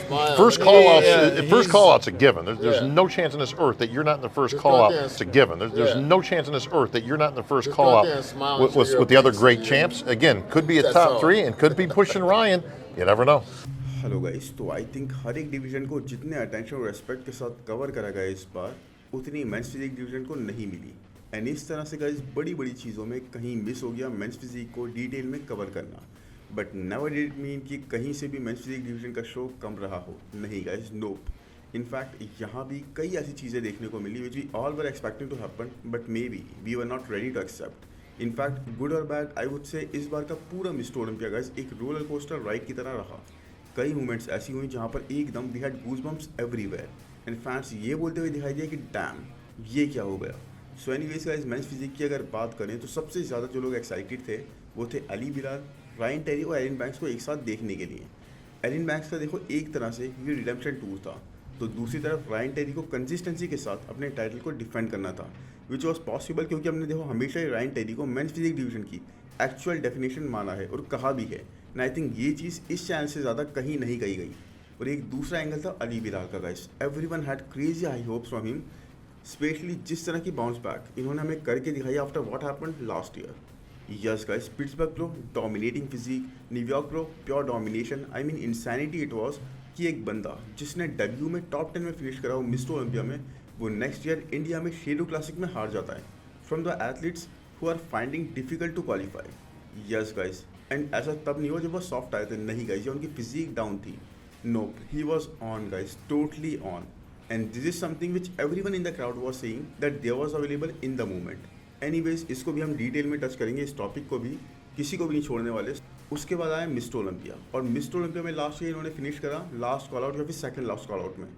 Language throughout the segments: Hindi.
first call out's a given. There's no chance on this earth that you're not in the first call out. It's a given. There's no chance on this earth that you're not in the first call out with the other great champs. Again, could be a top three and could be pushing Ryan. You never know. Hello guys, तो आई थिंक हर एक डिवीज़न को जितने अटेंशन और रेस्पेक्ट के साथ कवर करा गया इस बार, उतनी मेंस फिजिक डिवीज़न को नहीं मिली। एंड इस तरह से गाइस बड़ी बड़ी चीज़ों में कहीं मिस हो गया मेंस फिजिक को डिटेल में कवर करना। But never did it mean कि कहीं से भी मेंस फिजिक डिवीज़न का शो कम रहा हो। नहीं गाइस, नोप। इनफैक्ट यहाँ भी कई ऐसी चीज़ें देखने को मिली which we all were expecting to happen, but maybe we were not ready to accept. In fact good और बैड आई वुड से इस बार का पूरा मिस्टर ओलंपिया गाइस एक रोलर कोस्टर राइड की तरह रहा। कई मोमेंट्स ऐसी हुई जहाँ पर एकदम we had goosebumps everywhere and fans ये बोलते हुए दिखाई दिया कि डैम ये क्या हो गया। So anyways guys, men's physique की अगर बात करें तो सबसे ज़्यादा जो लोग एक्साइटेड थे वो थे अली बिलाल, रायन टेरी और एरिन बैंक्स को एक साथ देखने के लिए। एरिन बैंक्स का देखो एक तरह से ये रिडेम्पशन टूर था, तो दूसरी तरफ रायन टेरी को कंसिस्टेंसी के साथ अपने टाइटल को डिफेंड करना था, विच वॉज पॉसिबल क्योंकि हमने देखो हमेशा ही रायन टेरी को मेंस फिजिक डिवीजन की एक्चुअल डेफिनेशन माना है और कहा भी है। एंड आई थिंक ये चीज़ इस चैनल से ज़्यादा कहीं नहीं कही गई। और एक दूसरा एंगल था अली बिलाल का guys. Everyone had crazy high hopes from him, specially जिस तरह की बाउंस बैक इन्होंने हमें करके दिखाई after what happened last year. Yes guys, Pittsburgh pro dominating physique, New York pro pure domination. I mean insanity it was कि एक बंदा जिसने डेब्यू में टॉप 10 में फिनिश करा हो मिस्टर ओलंपिया में, वो नेक्स्ट ईयर इंडिया में शेडो क्लासिक में हार जाता है from the athletes who are finding difficult to qualify. Yes guys, and ऐसा तब नहीं हुआ जब वो सॉफ्ट आए थे, नहीं गाइस, या उनकी फिजिक डाउन थी। Nope, he was on guys, totally on. And this is something which everyone in the crowd was saying that there was available in the moment. Anyways, इसको भी हम डिटेल में टच करेंगे, इस टॉपिक को भी, किसी को भी नहीं छोड़ने वाले। उसके बाद आया मिस्टर ओलंपिया, और मिस्टर ओलंपिया में लास्ट ईयर इन्होंने फिनिश करा लास्ट कॉल आउट या फिर सेकंड लास्ट कॉल आउट में।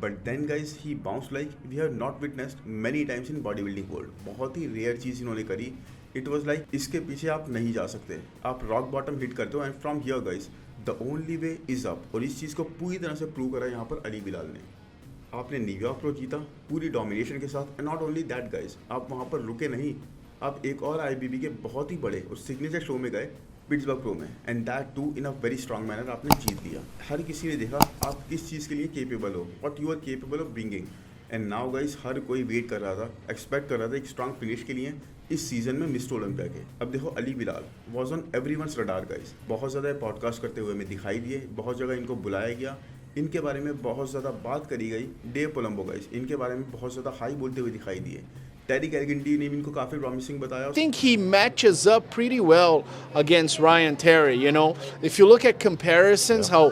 But then guys he bounce like we have not witnessed many times in body building world. बहुत ही रेयर चीज़ इन्होंने करी। इट वॉज लाइक इसके पीछे आप नहीं जा सकते, आप रॉक बॉटम हिट करते हो and from here guys the only way is up. और इस चीज़ को पूरी तरह से प्रूव करा यहाँ पर अली बिलाल ने। आपने न्यूयॉर्क प्रो जीता पूरी डोमिनेशन के साथ, and not only that guys, आप वहाँ पर रुके नहीं, आप एक और आईबीबी के बहुत ही बड़े और सिग्नेचर शो में गए पिट्सबर्ग प्रो में, and that too in a very strong manner आपने जीत लिया। हर किसी ने देखा आप किस चीज़ के लिए केपेबल हो, what you are capable of bringing. And now guys हर कोई वेट कर रहा था, एक्सपेक्ट कर रहा था एक स्ट्रॉन्ग फिनिश के लिए इस सीजन में मिस्टर ओलंपिया के। अब देखो Ali Bilal was on everyone's radar guys. बहुत ज़्यादा पॉडकास्ट करते हुए हमें दिखाई दिए, बहुत जगह इनको बुलाया गया, इनके बारे में बहुत ज़्यादा बात करी गई। डेव कोलंबो गाइज इनके बारे में बहुत ज़्यादा हाई बोलते हुए दिखाई दिए। टेरी कैलगंडी ने इनको काफ़ी प्रॉमिसिंग बताया। I think he matches up pretty well against Ryan Terry. You know, if you look at comparisons, how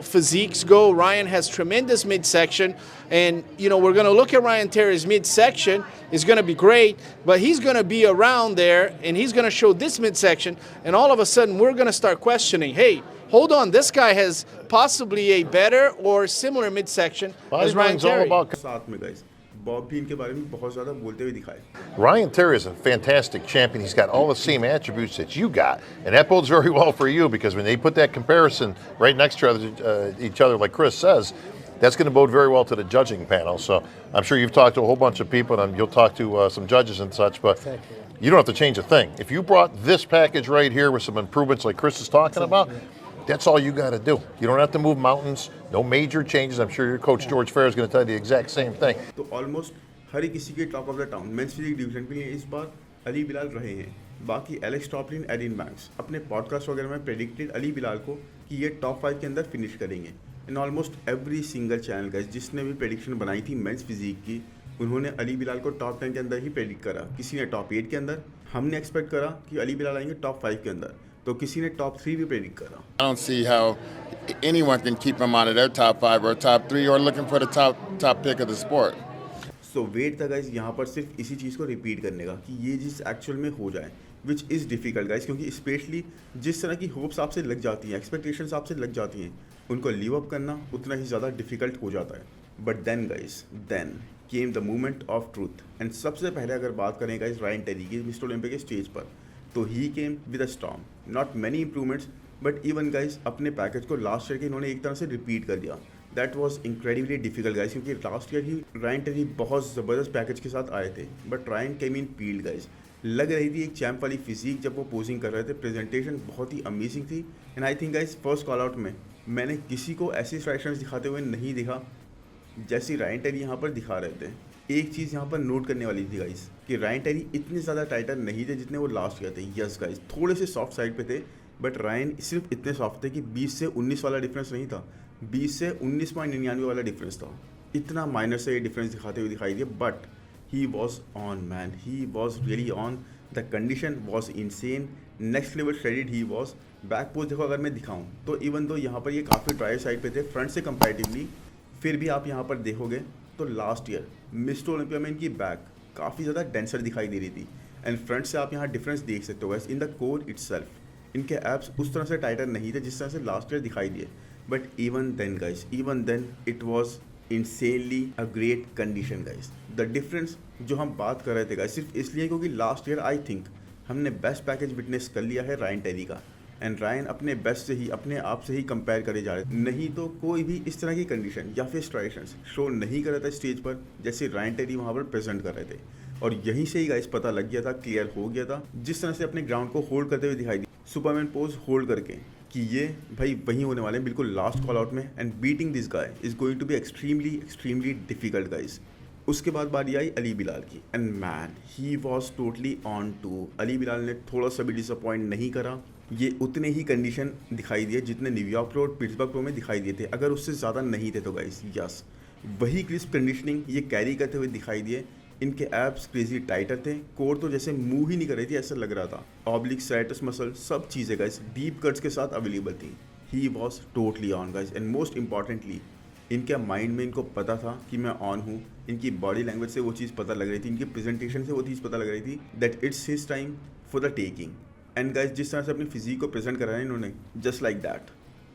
physiques go, Ryan has tremendous midsection, and we're going to look at Ryan Terry's midsection. It's going to be great, but he's going to be around there, and he's going to show this midsection, and all of a sudden we're going to start questioning, hey, hold on, this guy has possibly a better or similar midsection as Ryan Terry. साथ में guys बॉब भी इनके बारे में बहुत ज़्यादा बोलते हुए दिखाए। Ryan Terry is a fantastic champion. He's got all the same attributes that you got, and that bodes very well for you because when they put that comparison right next to each other, like Chris says, that's going to bode very well to the judging panel. So I'm sure you've talked to a whole bunch of people, and you'll talk to some judges and such, but you don't have to change a thing. If you brought this package right here with some improvements like Chris is talking about, that's all you got to do. You don't have to move mountains. No major changes. I'm sure your coach George Fair is going to tell you the exact same thing. तो ऑलमोस्ट हर एक किसी के top of the town men's physique division के लिए इस बार अली बिलाल रहे हैं। बाकी एलेक्स टॉपलिन, एरिन बैंक्स अपने पॉडकास्ट वगैरह में प्रेडिक्टेड अली बिलाल को कि ये टॉप 5 के अंदर फिनिश करेंगे। In almost every single channel guys जिसने भी प्रेडिक्शन बनाई थी मेंस फिजिक की, उन्होंने अली बिलाल को टॉप 10 के अंदर ही प्रेडिक्ट करा। किसी ने टॉप 8 के अंदर, हमने एक्सपेक्ट करा कि अली बिलाल आएंगे टॉप 5 के अंदर, तो किसी ने टॉप 3 भी प्रेडिक्ट करा। I don't see how anyone can keep him out of their top 5 or top 3 or looking for the top pick of the sport. So wait था गाइज यहाँ पर सिर्फ इसी चीज़ को रिपीट करने का कि ये चीज़ एक्चुअल में हो जाए, विच इज़ डिफ़िकल्ट गाइज, क्योंकि स्पेशली जिस तरह की होप्स आपसे लग जाती हैं, एक्सपेक्टेशंस आपसे लग जाती हैं, उनको लीव अप करना उतना ही ज़्यादा डिफ़िकल्ट हो जाता है। But then guys then came the moment of truth. And सबसे पहले अगर बात करें गाइज रायन टेरी की मिस्टर ओलंपिया के स्टेज पर, तो he came with a storm, not many improvements, but even guys अपने पैकेज को लास्ट ईयर के इन्होंने एक तरह से रिपीट कर दिया। That was incredibly difficult guys, क्योंकि लास्ट ईयर ही रायन टेरी बहुत ज़बरदस्त पैकेज के साथ आए थे, but Ryan came in peeled guys. लग रही थी एक चैम्प वाली फिजिक जब वो पोजिंग कर रहे थे, प्रेजेंटेशन बहुत ही अमेजिंग थी। And I think guys first call out में मैंने किसी को ऐसी स्ट्राइक दिखाते हुए नहीं देखा जैसी रायन टेरी यहाँ पर दिखा रहे थे। एक चीज़ यहाँ पर नोट करने वाली थी गाइस कि रायन टेरी इतने ज़्यादा टाइटर नहीं थे जितने वो लास्ट ईयर थे। यस गाइस, थोड़े से सॉफ्ट साइड पे थे, बट रायन सिर्फ इतने सॉफ्ट थे कि 20 से 19 वाला डिफरेंस नहीं था, 20 से 19.99 वाला डिफरेंस था। इतना माइनर से ये डिफरेंस दिखाते हुए दिखाई दिए, but he was on man, he was really on. The condition was insane, next level shredded he was. Back post देखो, अगर मैं दिखाऊँ तो इवन दो यहाँ पर ये काफ़ी ड्राई साइड पे थे फ्रंट से कंपैरेटिवली, फिर भी आप यहाँ पर देखोगे तो लास्ट ईयर मिस्टर ओलंपिया में इनकी बैक काफ़ी ज़्यादा डेंसर दिखाई दे रही थी। एंड फ्रंट से आप यहाँ डिफरेंस देख सकते हो guys in the core itself. इनके एब्स उस तरह से टाइटर नहीं थे जिस तरह से लास्ट ईयर दिखाई दिए, but even then guys, even then it was insanely a great condition guys. The difference जो हम बात कर रहे थे गाइस सिर्फ इसलिए क्योंकि लास्ट ईयर आई थिंक हमने बेस्ट पैकेज विटनेस कर लिया है रायन टेरी का। एंड रायन अपने बेस्ट से ही, अपने आप से ही कंपेयर करे जा रहे थे, नहीं तो कोई भी इस तरह की कंडीशन या फिर स्ट्राइक्स शो नहीं कर रहा था स्टेज पर जैसे रायन टेरी वहाँ पर प्रेजेंट कर रहे थे। और यहीं से ही गाइस पता लग गया था, क्लियर हो गया था, जिस तरह से अपने ग्राउंड को होल्ड करते हुए दिखाई दी सुपरमैन पोज होल्ड करके, कि ये भाई वहीं होने वाले हैं बिल्कुल लास्ट कॉल आउट में। And beating this guy is going to be extremely difficult guys. उसके बाद बारी आई अली बिलाल की, and man he was totally on to. Ali Bilal ने थोड़ा सा भी डिसअपॉइंट नहीं करा। ये उतने ही कंडीशन दिखाई दिए जितने न्यूयॉर्क प्रो और पिट्सबर्ग प्रो में दिखाई दिए थे, अगर उससे ज़्यादा नहीं थे तो गाइस यस, वही क्रिस्प कंडीशनिंग ये कैरी करते हुए दिखाई दिए। इनके एब्स क्रेजी टाइटर थे, कोर तो जैसे मूव ही नहीं कर रही थी ऐसा लग रहा था। ऑब्लिक सैटस मसल सब चीज़ें गाइस डीप कट्स के साथ अवेलेबल थी। ही was totally on guys. And most importantly इनके माइंड में इनको पता था कि मैं ऑन हूँ। इनकी बॉडी लैंग्वेज से वो चीज़ पता लग रही थी, इनकी प्रेजेंटेशन से वो चीज़ पता लग रही थी that it's his time for the taking. And guys जिस तरह से अपनी फिजिक को प्रेजेंट करा है इन्होंने, just like that,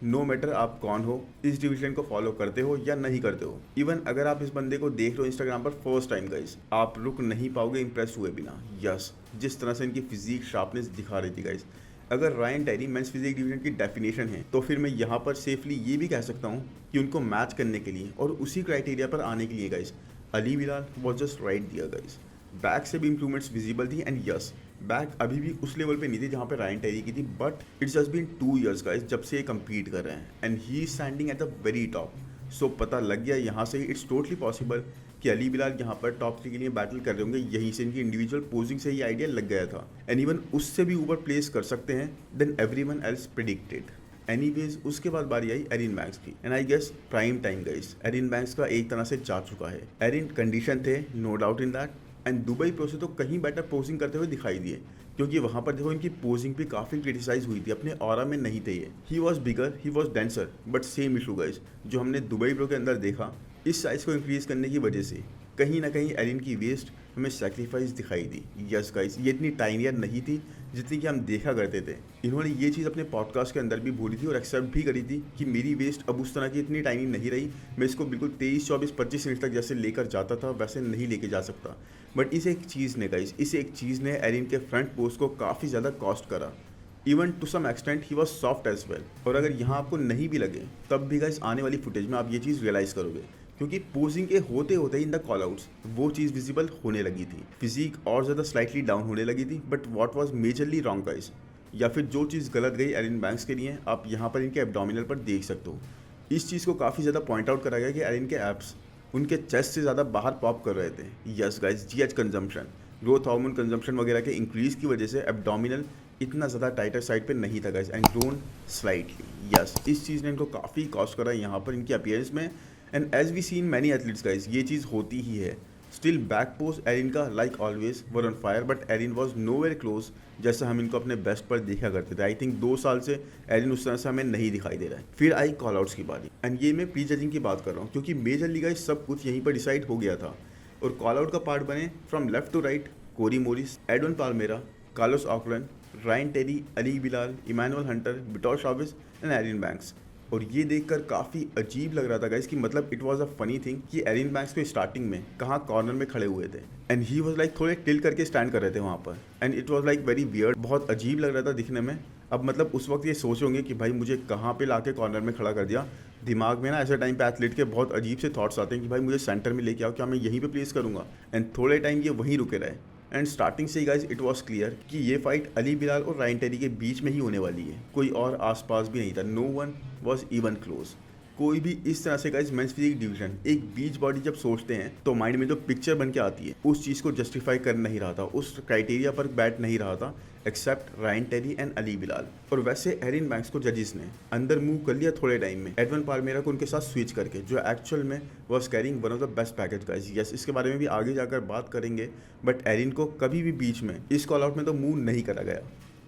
no matter आप कौन हो, इस डिवीजन को फॉलो करते हो या नहीं करते हो, इवन अगर आप इस बंदे को देख रहे हो इंस्टाग्राम पर फर्स्ट टाइम गाइस, आप रुक नहीं पाओगे इम्प्रेस हुए बिना। यस, जिस तरह से इनकी फिजिक शार्पनेस दिखा रही थी गाइस, अगर Ryan Terry men's physique division की डेफिनेशन है तो फिर मैं यहाँ पर सेफली ये भी कह सकता हूँ कि उनको मैच करने के लिए और उसी क्राइटेरिया पर आने के लिए guys Ali Bilal was just right दिया गाइस। बैक से भी इंप्रूवमेंट्स विजिबल थी, एंड यस बैक अभी भी उस लेवल पे नहीं थी जहाँ पे रायन टेरी की थी, but it's just been 2 years guys जब से ये कम्पीट कर रहे हैं, and he standing at the very top. So पता लग गया यहाँ से इट्स टोटली पॉसिबल कि अली बिलाल यहाँ पर टॉप 3 के लिए बैटल कर रहे होंगे। यहीं से इनकी इंडिविजुअल पोजिंग से ही आइडिया लग गया था, एंड इवन उससे भी ऊपर प्लेस कर सकते हैं then everyone else predicted. Anyways उसके बाद बारी आई एरिन बैंक्स की, and I guess prime time guys Erin Banks का एक तरह से जा चुका है। एरिन कंडीशन थे, no doubt in that, and Dubai pro से तो कहीं बेटर पोजिंग करते हुए दिखाई दिए, क्योंकि वहाँ पर देखो इनकी पोजिंग भी काफ़ी क्रिटिसाइज हुई थी, अपने ऑरा में नहीं थे ये। He was bigger, he was denser, but same issue guys जो हमने दुबई प्रो के अंदर देखा, इस साइज़ को इंक्रीज़ करने की वजह से कहीं ना कहीं एरिन की वेस्ट हमें सेक्रीफाइस दिखाई दी। यस गाइस, ये इतनी टाइनियर नहीं थी जितनी कि हम देखा करते थे। इन्होंने ये चीज़ अपने पॉडकास्ट के अंदर भी बोली थी और एक्सेप्ट भी करी थी कि मेरी वेस्ट अब उस तरह की इतनी टाइनी नहीं रही, मैं इसको बिल्कुल 23, 24, 25 इंच तक जैसे लेकर जाता था वैसे नहीं लेके जा सकता। बट इस एक चीज़ ने गाइस, इस एक चीज़ ने एरिन के फ्रंट पोस्ट को काफ़ी ज़्यादा कॉस्ट करा। Even to some extent he was soft as well. और अगर यहाँ आपको नहीं भी लगे तब भी गाइस आने वाली फुटेज में आप ये चीज़ रियलाइज़ करोगे, क्योंकि पोजिंग के होते होते ही इन द कॉल आउट्स वो चीज़ विजिबल होने लगी थी। फिजिक और ज़्यादा स्लाइटली डाउन होने लगी थी, but what was majorly wrong guys, या फिर जो चीज़ गलत गई एरिन बैंक्स के लिए, आप यहाँ पर इनके एब्डोमिनल पर देख सकते हो। इस चीज़ को काफ़ी ज़्यादा पॉइंट आउट करा गया कि एरिन के एब्स उनके चेस्ट से ज़्यादा बाहर पॉप कर रहे थे। Yes guys, GH consumption, growth hormone consumption वगैरह के इंक्रीज़ की वजह से एब्डोमिनल इतना ज़्यादा टाइटर साइड पे नहीं था guys, and grown slightly. Yes, इस चीज़ ने इनको काफ़ी कॉस्ट करा यहाँ पर इनकी अपीयरेंस में। And as we seen many athletes guys, ये चीज़ होती ही है। स्टिल बैक पोस्ट एरिन का like always were on fire, but Erin was nowhere close जैसा हम इनको अपने बेस्ट पर देखा करते थे। आई थिंक 2 साल से एरिन उस तरह से हमें नहीं दिखाई दे रहा है। फिर आई कॉल आउट्स की बारी, एंड ये मैं प्री जजिंग की बात कर रहा हूँ क्योंकि मेजरली गाइस सब कुछ यहीं पर डिसाइड हो गया था। और कॉल आउट का पार्ट बने from left to right Corey Morris, Edvan Palmeira, Carlos Auckland, Ryan Terry, Ali Bilal, Emmanuel Hunter, Vitor Chaves and Erin Banks. और ये देखकर काफ़ी अजीब लग रहा था गाइस कि मतलब it was a funny thing कि एरिन बैंक्स को स्टार्टिंग में कहाँ कॉर्नर में खड़े हुए थे, एंड ही वाज लाइक थोड़े टिल करके स्टैंड कर रहे थे वहाँ पर, and it was like very weird, बहुत अजीब लग रहा था दिखने में। अब मतलब उस वक्त ये सोच होंगे कि भाई मुझे कहाँ पे लाके कॉर्नर में खड़ा कर दिया। दिमाग में ना ऐसे टाइम पे एथलीट के बहुत अजीब से थॉट्स आते हैं कि भाई मुझे सेंटर में लेके आओ, क्या मैं यहीं पे प्लेस करूँगा, एंड थोड़े टाइम ये वहीं रुके रहे। एंड स्टार्टिंग से ही गाइज इट वाज क्लियर कि ये फाइट अली बिलाल और रायन टेरी के बीच में ही होने वाली है, कोई और आसपास भी नहीं था, no one was even close. कोई भी इस तरह से गाइज मेंस फिजिक डिवीजन एक बीच बॉडी जब सोचते हैं तो माइंड में जो पिक्चर बन के आती है उस चीज़ को जस्टिफाई कर नहीं रहा था, उस क्राइटेरिया पर बैठ नहीं रहा था except Ryan Terry and Ali Bilal. और वैसे एरिन बैंक्स को जजेस ने अंदर मूव कर लिया थोड़े टाइम में एडवन पाल्मेरा को उनके साथ स्विच करके, जो एक्चुअल में was carrying one of the best package guys. Yes, इसके बारे में भी आगे जाकर बात करेंगे, बट एरिन को कभी भी बीच में इस कॉल आउट में तो मूव नहीं करा गया।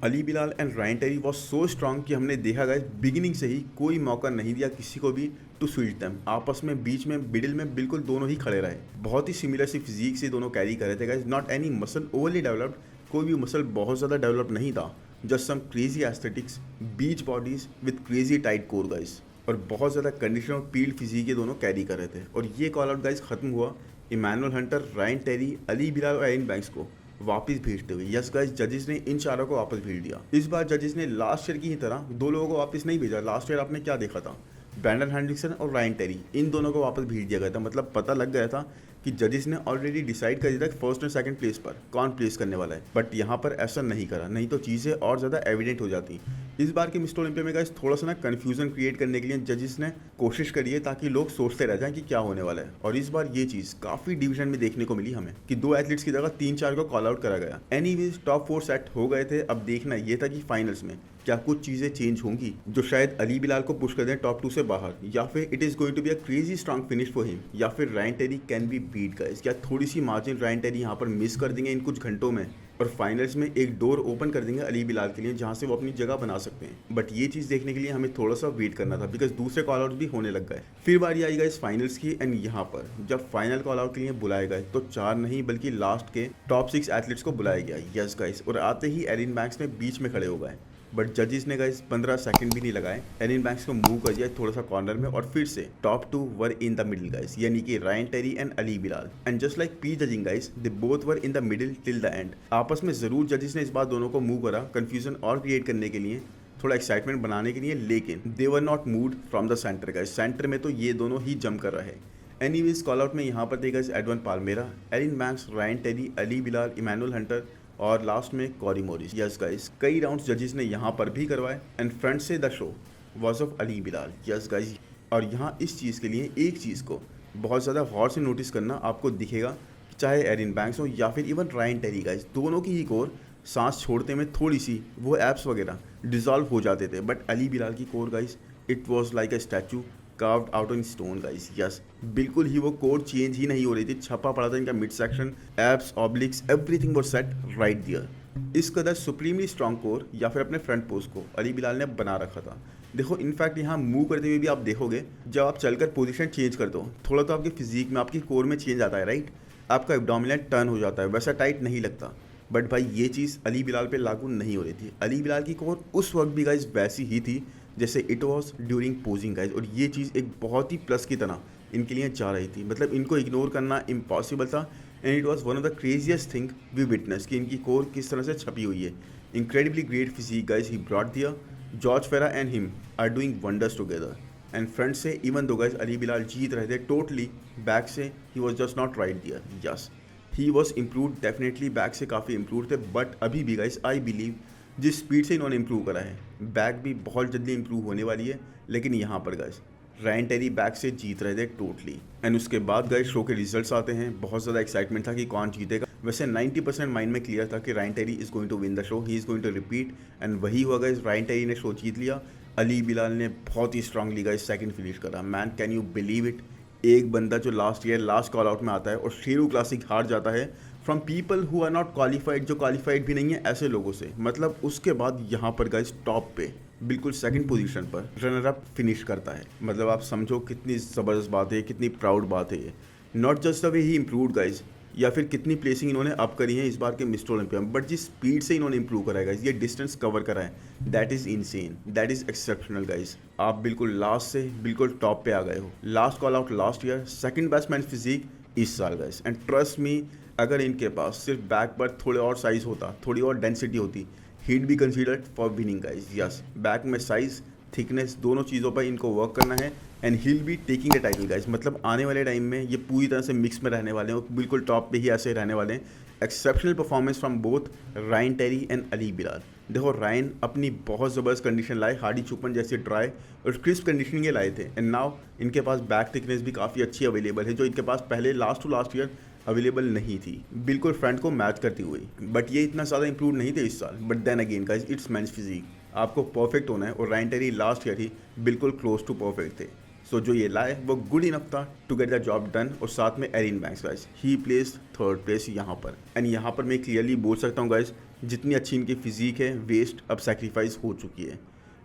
Ali Bilal and Ryan Terry was so strong कि हमने देखा गाइस बिगिनिंग से ही कोई मौका नहीं दिया किसी को भी टू स्विच देम। आपस में बीच में मिडिल में बिल्कुल दोनों ही खड़े रहे, बहुत ही सिमिलर सी फिजिक से दोनों कैरी कर रहे थे guys. Not any muscle overly developed, कोई भी मसल बहुत ज़्यादा डेवलप नहीं था, just some crazy aesthetics, beach bodies with crazy tight core guys, और बहुत ज़्यादा कंडीशन और पील्ड फिजिक ये दोनों कैरी कर रहे थे। और ये कॉल आउट गाइस खत्म हुआ Emmanuel Hunter, Ryan Terry, Ali Bilal और एरिन बैंक्स को वापस भेजते हुए। यस गाइस, जजेस ने इन चारों को वापस भेज दिया। इस बार जजेस ने लास्ट ईयर की ही तरह दो लोगों को वापस नहीं भेजा। लास्ट ईयर आपने क्या देखा था, ब्रैंडन हैंड्रिक्सन और रायन टेरी, इन दोनों को वापस भेज दिया गया था। मतलब पता लग गया था कि जजेस ने ऑलरेडी डिसाइड कर दिया था फर्स्ट और सेकंड प्लेस पर कौन प्लेस करने वाला है, बट यहाँ पर ऐसा नहीं करा, नहीं तो चीज़ें और ज़्यादा एविडेंट हो जाती। इस बार के मिस्टर ओलंपिया में गाइस थोड़ा सा ना कन्फ्यूजन क्रिएट करने के लिए जजेस ने कोशिश करी है ताकि लोग सोचते रह जाएं कि क्या होने वाला है। और इस बार ये चीज़ काफ़ी डिवीजन में देखने को मिली हमें कि 2 एथलीट्स की जगह 3-4 को कॉल आउट करा गया। एनीवेज टॉप 4 सेट हो गए थे। अब देखना ये था कि फाइनल्स में क्या कुछ चीज़ें चेंज होंगी जो शायद अली बिलाल को पुश कर दें टॉप 2 से बाहर, या फिर it is going to be a crazy strong finish for him, या फिर Ryan Terry can be beat guys. क्या थोड़ी सी मार्जिन रायन टेरी यहाँ पर मिस कर देंगे इन कुछ घंटों में और फाइनल्स में एक डोर ओपन कर देंगे अली बिलाल के लिए जहाँ से वो अपनी जगह बना सकते हैं। बट ये चीज़ देखने के लिए हमें थोड़ा सा वेट करना था बिकॉज दूसरे कॉल आउट भी होने लग गए। फिर बारी आई गाइस फाइनल्स की, एंड यहाँ पर जब फाइनल कॉल आउट के लिए बुलाए गए तो 4 नहीं बल्कि लास्ट के टॉप 6 एथलीट्स को बुलाया गया। यस गाइस, और आते ही एरिन बैंक्स में बीच में खड़े हो गए, बट जजेस ने गाइस 15 सेकंड भी नहीं लगाए, एरिन बैंक्स को मूव कर दिया थोड़ा सा कॉर्नर में, और फिर से top 2 were in the middle guys, यानी कि Ryan Terry and Ali Bilal. And just like prejudging guys, they both were in the middle till the end. आपस में जरूर जजेस ने इस बार दोनों को मूव करा कंफ्यूजन और क्रिएट करने के लिए, थोड़ा एक्साइटमेंट बनाने के लिए, लेकिन they were not moved from the centre guys. Centre में तो ये दोनों ही जम कर रहे। एनीवेज कॉल आउट में यहाँ पर थे guys Edvan Palmeira, Erin Banks, Ryan Terry, Ali Bilal, Emmanuel Hunter और लास्ट में कॉरी मॉरिस। यस गाइस, कई राउंड्स जजेस ने यहाँ पर भी करवाए एंड फ्रंट से the show was of Ali Bilal. Yes guys, और यहाँ इस चीज़ के लिए एक चीज़ को बहुत ज़्यादा गौर से नोटिस करना आपको दिखेगा, चाहे एरिन बैंक्स हो या फिर इवन रायन टेरी गाइस, दोनों की ही कोर सांस छोड़ते में थोड़ी सी वो एप्स वगैरह डिजॉल्व हो जाते थे, बट अली बिलाल की core guys it was like a statue carved out on stone guys. Yes, बिल्कुल ही वो कोर चेंज ही नहीं हो रही थी, छपा पड़ा था इनका mid section, abs, obliques, everything was set right there. इस कदर सुप्रीमली स्ट्रॉन्ग कोर या फिर अपने फ्रंट पोस्ट को अली बिलाल ने बना रखा था। देखो इनफैक्ट यहाँ मूव करते हुए भी आप देखोगे, जब आप चलकर पोजीशन चेंज करते हो थोड़ा तो आपकी फिजिक में, आपकी कोर में चेंज आता है राइट, आपका एब्डोमिनल टर्न हो जाता है, वैसा टाइट नहीं लगता। बट भाई ये चीज़ अली बिलाल पे लागू नहीं हो रही थी। अली बिलाल की कोर उस वक्त भी गाइस वैसी ही थी जैसे it was during posing guys, और ये चीज़ एक बहुत ही प्लस की तरह इनके लिए जा रही थी। मतलब इनको इग्नोर करना इम्पॉसिबल था, and it was one of the craziest thing we witness कि इनकी कोर किस तरह से छपी हुई है। Incredibly great physique guys he brought दिया। George Farah and him are doing wonders together. And front से इवन दो गाइज अली बिलाल जीत रहे थे टोटली, बैक से he was just not right there. Yes, he was improve, definitely back से काफ़ी इम्प्रूव थे, बट अभी भी गाइज आई बिलीव जिस स्पीड से इन्होंने इम्प्रूव करा है, बैक भी बहुत जल्दी इम्प्रूव होने वाली है। लेकिन यहाँ पर गाइस रायन टेरी बैक से जीत रहे थे टोटली, एंड उसके बाद गाइस शो के रिजल्ट्स आते हैं। बहुत ज़्यादा एक्साइटमेंट था कि कौन जीतेगा। वैसे 90% माइंड में क्लियर था कि Ryan Terry is going to win the show, he is going to repeat, and वही हुआ गाइस। रायन टेरी ने शो जीत लिया। अली बिलाल ने बहुत ही स्ट्रांगली गाइस सेकंड फिनिश करा। Man, can you believe it, एक बंदा जो last year last call out में आता है और शेरू क्लासिक हार जाता है from people who are not qualified, जो क्वालिफाइड भी नहीं है ऐसे लोगों से। मतलब उसके बाद यहाँ पर गाइस टॉप पे बिल्कुल सेकंड पोजीशन पर रनर अप फिनिश करता है। मतलब आप समझो कितनी ज़बरदस्त बात है, कितनी प्राउड बात है ये। Not just the way he improved guys, या फिर कितनी प्लेसिंग इन्होंने अप करी है इस बार के मिस्टर ओलंपिया में, बट जिस स्पीड से इन्होंने इंप्रूव करा है गाइस, ये डिस्टेंस कवर करा है, that is insane, that is exceptional guys. आप बिल्कुल लास्ट से बिल्कुल टॉप पे आ गए हो। Last call out last year, second best man physique इस साल गाइस, एंड ट्रस्ट मी, अगर इनके पास सिर्फ बैक पर थोड़े और साइज होता, थोड़ी और डेंसिटी होती, he'd be considered for winning guys. Yes, back में साइज, थिकनेस, दोनों चीज़ों पर इनको वर्क करना है, and he'll be taking the title guys. मतलब आने वाले टाइम में ये पूरी तरह से मिक्स में रहने वाले हैं और बिल्कुल टॉप पे ही ऐसे रहने वाले हैं। Exceptional performance from both Ryan Terry and Ali Bilal. देखो रायन अपनी बहुत ज़बरदस्त कंडीशन लाए, हार्डी चुपन जैसे ड्राई और क्रिस्प कंडीशनिंग ये लाए थे। एंड नाउ इनके पास बैक थिकनेस भी काफ़ी अच्छी अवेलेबल है, जो इनके पास पहले last to last year available नहीं थी, बिल्कुल फ्रंट को मैच करती हुई। बट ये इतना ज़्यादा इंप्रूव नहीं थे इस साल। But then again guys, it's men's physique, आपको परफेक्ट होना है और रायन टेरी लास्ट ईयर ही बिल्कुल क्लोज टू परफेक्ट थे। सो जो ये लाए वो गुड इनफ था to get the job done. और साथ में Erin Banks guys, he place third place यहाँ पर। एंड यहाँ पर मैं क्लियरली बोल सकता हूँ गाइज, जितनी अच्छी इनकी फिजिक है, वेस्ट अब सेक्रीफाइस हो चुकी है।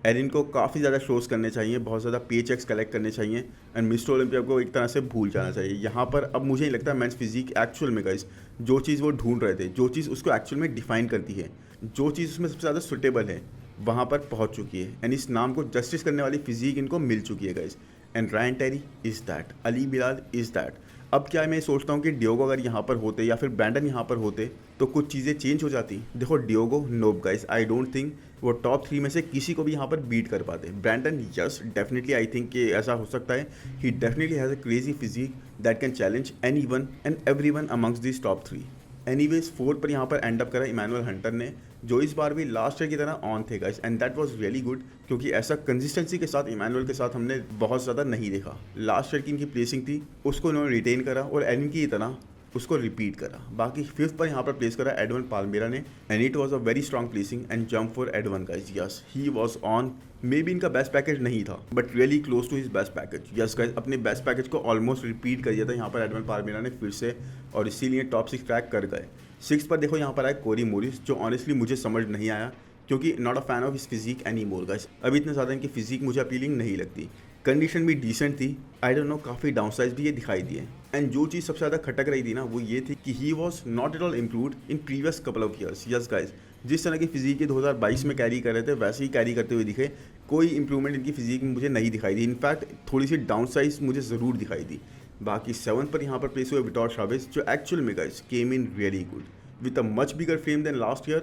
एरिन को काफ़ी ज़्यादा शोज़ करने चाहिए, बहुत ज़्यादा पे चेक्स कलेक्ट करने चाहिए एंड मिस्टर ओलंपिया को एक तरह से भूल जाना चाहिए। यहाँ पर अब मुझे नहीं लगता मेंस फिजिक एक्चुअल में गाइज जो चीज़ वो ढूंढ रहे थे, जो चीज़ उसको एक्चुअल में डिफाइन करती है, जो चीज़ उसमें सबसे ज़्यादा सुटेबल है, वहाँ पर पहुँच चुकी है। एंड इस नाम को जस्टिस करने वाली फिजिक इनको मिल चुकी है guys. And Ryan Terry is that, Ali Bilal is that. अब क्या मैं सोचता हूँ कि डियोगो अगर यहाँ पर होते या फिर ब्रैंडन यहाँ पर होते तो कुछ चीज़ें चेंज हो जाती। देखो Diogo Knob guys, I don't think वो टॉप 3 में से किसी को भी यहाँ पर बीट कर पाते। Brandon yes definitely, I think कि ऐसा हो सकता है। He definitely has a crazy physique that can challenge anyone and everyone amongst this top 3। Anyways 4 पर यहाँ पर एंड अप करा इमैनुअल हंटर ने, जो इस बार भी लास्ट ईयर की तरह ऑन थे guys. And that was really good, क्योंकि ऐसा कंसिस्टेंसी के साथ इमैनुअल के साथ हमने बहुत ज़्यादा नहीं देखा। लास्ट ईयर की इनकी प्लेसिंग थी, उसको इन्होंने रिटेन करा और एनिम की तरह उसको रिपीट करा। बाकी 5th पर यहाँ पर प्लेस करा एडवन पाल्मेरा ने। And it was a very strong placing and jump for Edvan guys. Yes he was on, may be इनका बेस्ट पैकेज नहीं था but really close to his best package. Yes guys, अपने बेस्ट पैकेज को ऑलमोस्ट रिपीट कर दिया था यहाँ पर एडवन पाल्मेरा ने फिर से, और इसीलिए टॉप 6 क्रैक कर गए। 6th पर देखो यहाँ पर आए कोरी मोरिस, जो ऑनेस्टली मुझे समझ नहीं आया, क्योंकि not a fan of his physique any more guys. अभी इतने ज़्यादा इनकी फिजिक मुझे अपीलिंग नहीं लगती। कंडीशन भी डिसेंट थी, आई डोंट नो, काफ़ी डाउनसाइज भी ये दिखाई दिए। एंड जो चीज़ सबसे ज़्यादा खटक रही थी ना, वो ये थी कि he was not at all improved in previous couple of years. Yes guys, जिस तरह की फिजिक ये 2022 में कैरी कर रहे थे वैसे ही कैरी करते हुए दिखे। कोई इंप्रूवमेंट इनकी फिजिक में मुझे नहीं दिखाई दी, इनफैक्ट थोड़ी सी डाउन साइज मुझे ज़रूर दिखाई दी। बाकी 7th पर यहाँ पर प्लेस हुए विटोर शावेज, जो एक्चुअल में guys came in really good with a much bigger frame than last year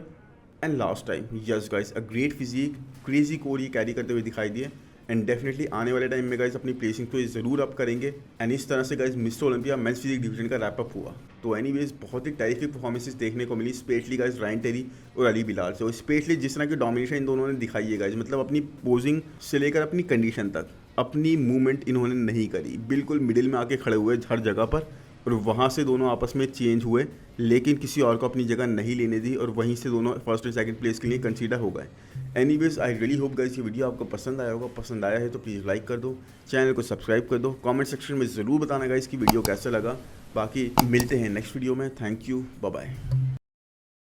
and last time. Yes guys, a great physique, crazy core ये कैरी करते हुए दिखाई दिए। एंड डेफिनेटली आने वाले टाइम में गाइज अपनी प्लेसिंग तो ये ज़रूर अप करेंगे। एंड इस तरह से guys mister Olympia men's physique division का रैप अप हुआ। तो एनीवेज बहुत ही टेरिफिक परफॉर्मेंसेस देखने को मिली, स्पेशली गाइज रायन टेरी और अली बिलाल से। और स्पेशली जिस तरह की डोमिनेशन इन दोनों ने दिखाई है गाइज, मतलब अपनी पोजिंग से लेकर अपनी कंडीशन तक अपनी मूवमेंट इन्होंने नहीं करी, बिल्कुल मिडिल में आके खड़े हुए हर जगह पर, और वहाँ से दोनों आपस में चेंज हुए, लेकिन किसी और को अपनी जगह नहीं लेने दी, और वहीं से दोनों फर्स्ट और सेकंड प्लेस के लिए कंसीडर हो गए। Anyways I really hope guys ये वीडियो आपको पसंद आया होगा। पसंद आया है तो प्लीज़ लाइक कर दो, चैनल को सब्सक्राइब कर दो, कमेंट सेक्शन में ज़रूर बताना गाइस कि वीडियो कैसा लगा। बाकी मिलते हैं नेक्स्ट वीडियो में। Thank you, bye bye.